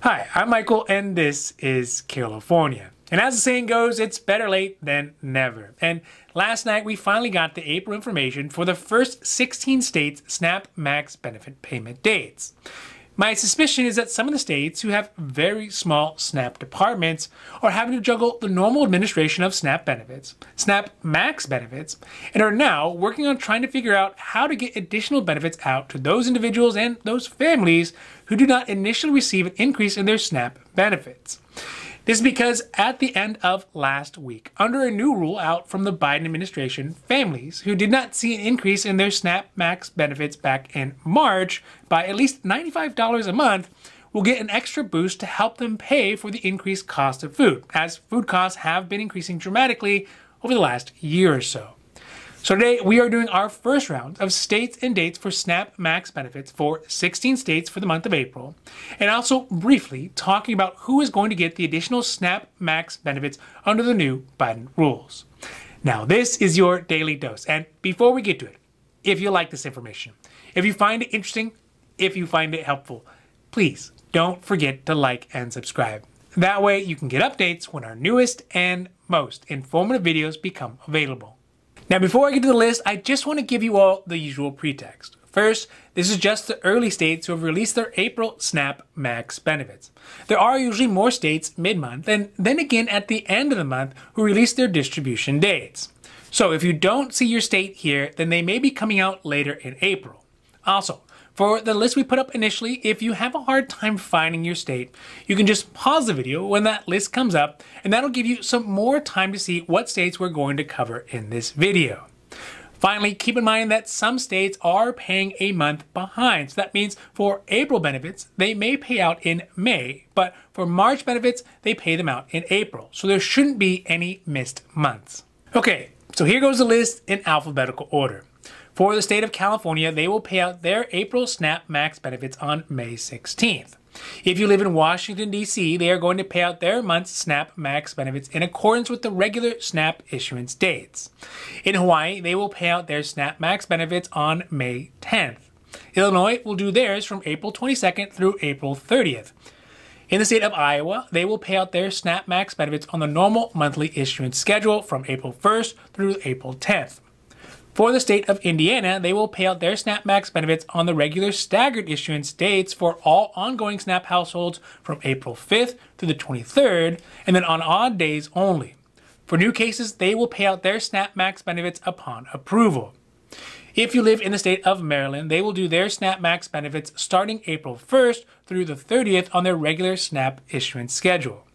Hi, I'm Michael, and this is California. And as the saying goes, it's better late than never. And last night, we finally got the April information for the first 16 states' SNAP Max benefit payment dates. My suspicion is that some of the states who have very small SNAP departments are having to juggle the normal administration of SNAP benefits, SNAP Max benefits, and are now working on trying to figure out how to get additional benefits out to those individuals and those families who do not initially receive an increase in their SNAP benefits. This is because at the end of last week, under a new rule out from the Biden administration, families who did not see an increase in their SNAP Max benefits back in March by at least $95 a month will get an extra boost to help them pay for the increased cost of food, as food costs have been increasing dramatically over the last year or so. So today we are doing our first round of states and dates for SNAP Max benefits for 16 states for the month of April, and also briefly talking about who is going to get the additional SNAP Max benefits under the new Biden rules. Now this is your daily dose, and before we get to it, if you like this information, if you find it interesting, if you find it helpful, please don't forget to like and subscribe. That way you can get updates when our newest and most informative videos become available. Now, before I get to the list, I just want to give you all the usual pretext. First, this is just the early states who have released their April SNAP Max benefits. There are usually more states mid-month and then again at the end of the month who release their distribution dates. So if you don't see your state here, then they may be coming out later in April. Also, for the list we put up initially, if you have a hard time finding your state, you can just pause the video when that list comes up, and that'll give you some more time to see what states we're going to cover in this video. Finally, keep in mind that some states are paying a month behind. So that means for April benefits, they may pay out in May, but for March benefits, they pay them out in April. So there shouldn't be any missed months. Okay, so here goes the list in alphabetical order. For the state of California, they will pay out their April SNAP Max benefits on May 16th. If you live in Washington, D.C., they are going to pay out their month's SNAP Max benefits in accordance with the regular SNAP issuance dates. In Hawaii, they will pay out their SNAP Max benefits on May 10th. Illinois will do theirs from April 22nd through April 30th. In the state of Iowa, they will pay out their SNAP Max benefits on the normal monthly issuance schedule from April 1st through April 10th. For the state of Indiana, they will pay out their SNAP Max benefits on the regular staggered issuance dates for all ongoing SNAP households from April 5th to the 23rd, and then on odd days only. For new cases, they will pay out their SNAP Max benefits upon approval. If you live in the state of Maryland, they will do their SNAP Max benefits starting April 1st through the 30th on their regular SNAP issuance schedule.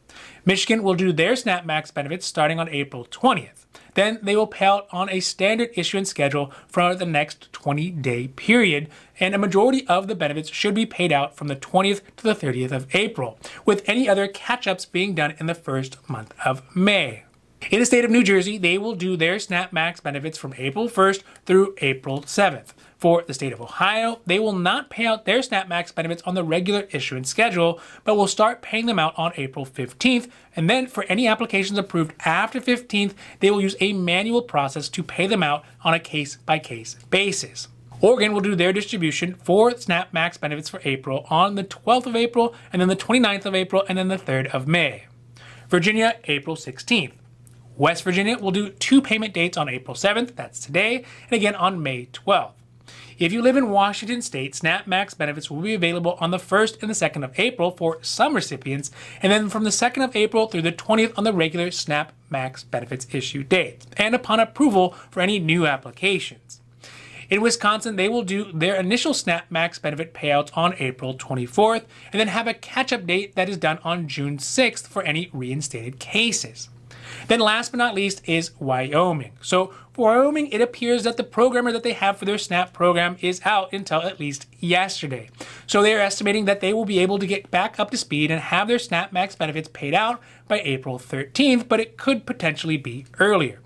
Michigan will do their SNAP Max benefits starting on April 20th. Then they will pay out on a standard issuance schedule for the next 20-day period, and a majority of the benefits should be paid out from the 20th to the 30th of April, with any other catch-ups being done in the first month of May. In the state of New Jersey, they will do their SNAP Max benefits from April 1st through April 7th. For the state of Ohio, they will not pay out their SNAP Max benefits on the regular issuance schedule, but will start paying them out on April 15th, and then for any applications approved after 15th, they will use a manual process to pay them out on a case-by-case basis. Oregon will do their distribution for SNAP Max benefits for April on the 12th of April, and then the 29th of April, and then the 3rd of May. Virginia, April 16th. West Virginia will do two payment dates on April 7th, that's today, and again on May 12th. If you live in Washington State, SNAP Max benefits will be available on the 1st and the 2nd of April for some recipients, and then from the 2nd of April through the 20th on the regular SNAP Max benefits issue date, and upon approval for any new applications. In Wisconsin, they will do their initial SNAP Max benefit payouts on April 24th, and then have a catch-up date that is done on June 6th for any reinstated cases. Then last but not least is Wyoming. So for Wyoming, it appears that the programmer that they have for their SNAP program is out until at least yesterday. So they are estimating that they will be able to get back up to speed and have their SNAP Max benefits paid out by April 13th, but it could potentially be earlier.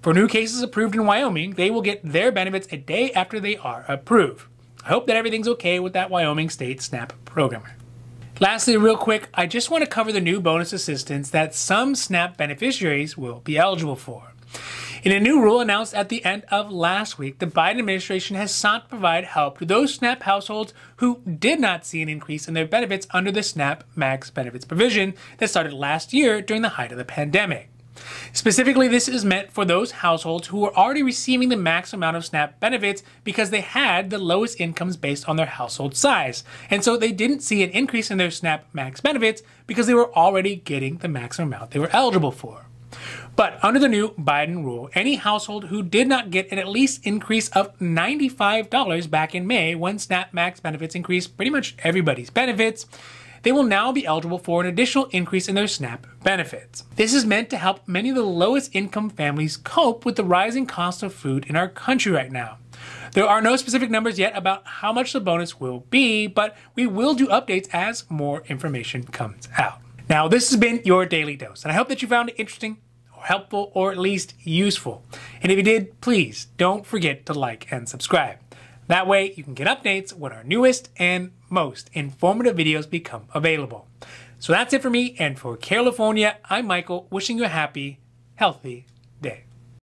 For new cases approved in Wyoming, they will get their benefits a day after they are approved. I hope that everything's okay with that Wyoming State SNAP programmer. Lastly, real quick, I just want to cover the new bonus assistance that some SNAP beneficiaries will be eligible for. In a new rule announced at the end of last week, the Biden administration has sought to provide help to those SNAP households who did not see an increase in their benefits under the SNAP Max benefits provision that started last year during the height of the pandemic. Specifically, this is meant for those households who were already receiving the max amount of SNAP benefits because they had the lowest incomes based on their household size. And so they didn't see an increase in their SNAP Max benefits because they were already getting the maximum amount they were eligible for. But under the new Biden rule, any household who did not get an at least increase of $95 back in May when SNAP Max benefits increased pretty much everybody's benefits, they will now be eligible for an additional increase in their SNAP benefits. This is meant to help many of the lowest income families cope with the rising cost of food in our country right now. There are no specific numbers yet about how much the bonus will be, but we will do updates as more information comes out. Now, this has been your Daily Dose, and I hope that you found it interesting, helpful, or at least useful. And if you did, please don't forget to like and subscribe. That way you can get updates when our newest and most informative videos become available. So that's it for me, and for California, I'm Michael, wishing you a happy, healthy day.